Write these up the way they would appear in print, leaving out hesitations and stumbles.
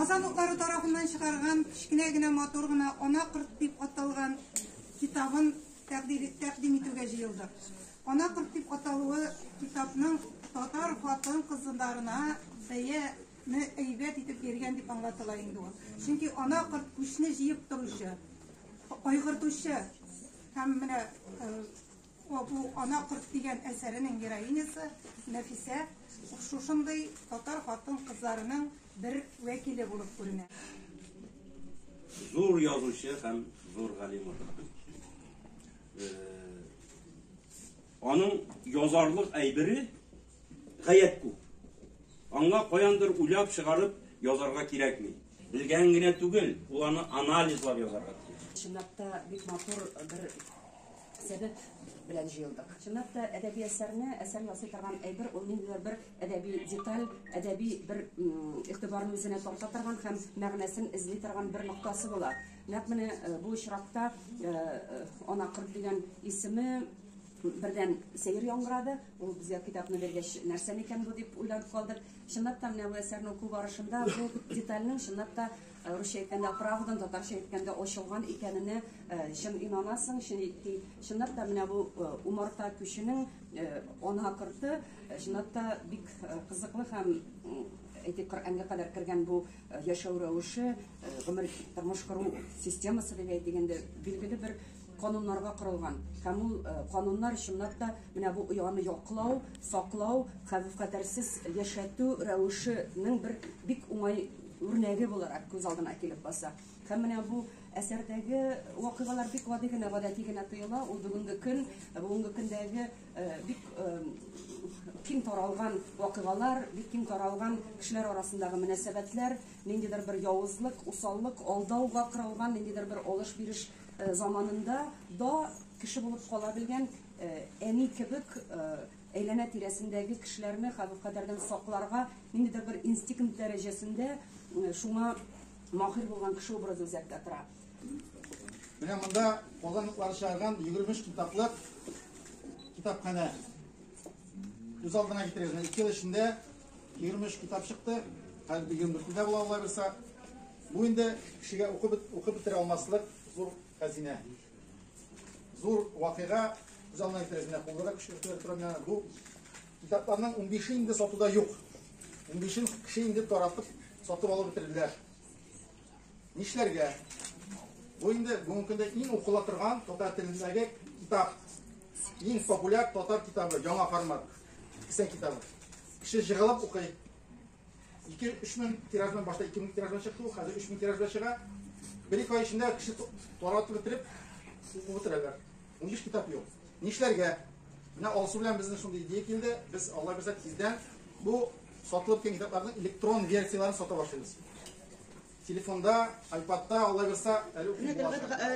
Казан утлары тарафından çıkargan kichkina gina motor gina Ona Qırt deb atalgan kitabın təqdim etüge jıyıldı. Ona Qırt deb atalığı kitapның tatar xатын kızlarına bəyəni eybət etib bergen deb anlatılayındı o. Çünkü Ona Qırt kuşni jıyıp duruşu, aygırtuşu, hem bu Ona Qırt degen eserinin geroinası Nefise şuşunday tatar xатын kızlarının bir vekili bulup görünür. Zor yazışı hem zor galim odur. Onun yazarlık aybiri gayet ku. Anga koyandır uylap çıkarıp yazarga kirek mi? Bilgen gine tügül, ulanı analizlar yazarga kirek. Şunakta bir motor bir sebep bilen jıyıldık. Şunakta edebi eserine, eser yazı targan aybir, onun bir edebi detal, edebi bir iktibarın üzerine tortatargan hem mağnesin izli targan bir noktası bola. Nakmine bu işrakta Ona Qırt degen ismi birden seyir yangıradı. O bize kitabını vergeç nersen eken bu deyip uylanıp kaldık. Şunakta mine bu eserini oku barışında bu detalinin şunakta Rusça etkende pravdan, Tatarça etkende oşulgan ekenine şun inanasın. Şunakta mine bu umarta küşünün Ona Qırtı şunakta bir kızıklı hem etik Kur'an'a kadar kirgen bu yaşaw rəvişi, ömür turmuş quru sistemasi degende bilgili bir kanunlarga kurulgan. Hem bu kanunlar şunakta mine bu uyanı yoklaw, saklaw, xavf-xatarsiz yaşatу rəvişinin bir bik uңай örneği olarak göz aldına kelip basa. Hem bu eserdagi vakıgalar bik vadigine vadatigine tuyula, o bugungi kündagi bik kim taralgan vakıgalar, bik kim taralgan kişiler arasındagi münasebetler, nendidir bir yavuzlık, usallık, aldauga kurulgan, nendidir bir alış-biriş zamanında da kişi bulup kalabilgen eni kibik eylene tiresindeki kişilerini xavf-xatardan saklarga nendidir bir instinkt derecesinde şuna mahir bolgan kişi obrazı özekte tura. Mine mında Ozanlıkları çağırgan 23 kitaplık kitapkhane. Göz aldına getiririz. 2 yıl içinde 23 kitap çıktı. Hadi bir 24'de bula bilse. Bu indi kişiye okup bitire almasılık zor hazine. Zor vakıga göz aldına getiririz. Kullada kişi yani bu kitaplarının 15'i indi satıda yok. 15'in kişi indi taratıp satıp alıp bitirdiler. Nişlerge bu indi bugünkünde en okulatırgan Tatar tilindagi kitap. En popüler Tatar kitabı, Жаңа format. Kısa kitabı. Kişi jığılıp okuyup 2-3 bin tirajdan başta 2 bin tirajdan çıktı. Hazır 3 bin tirajdan çığa. 1-2 ay içinde kişi taratıp bitirip okuturlar. 15 kitap yok. Nişlerge ne olsun bilen bizden şunda ideya geldi. Biz Allah bize tizden bu satılıp gelen kitapların elektron versiyalarını sata başlayız. Telefonda, iPad'da Allah bize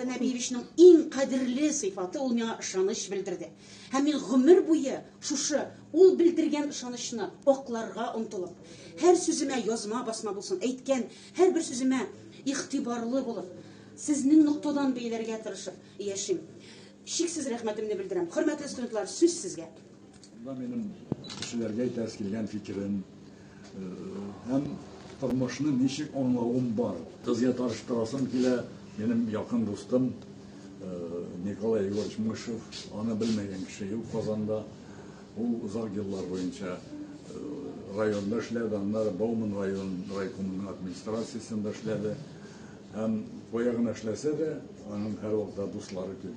Nebiyeviş'nin en kadirli sıfatı olmaya ışanış bildirdi. Hem ömür boyu şuşu ol bildirgen ışanışını oklarga untulup, her sözüme yazma basma bulsun, eytken her bir sözüme ihtibarlı bulup, siznin noktadan beylerge tırışıp yaşayım. Şiksiz rahmetimni bildirem. Hürmetli studentlar, söz sizge. Bu benim kişilerge ters gelgen fikrim. Hem turmuşunu nişik anlawım var. Kızga tarıştırasım kile benim yakın dostum Nikolay Egorich Mышев, onu bilmeyen kişi yok Kazan'da. O uzak yıllar boyunca rayonda işledi, onlar Bauman raykomunun administrasyasında işledi. Hem koyağına işlese de onun her vakta dostları kötü.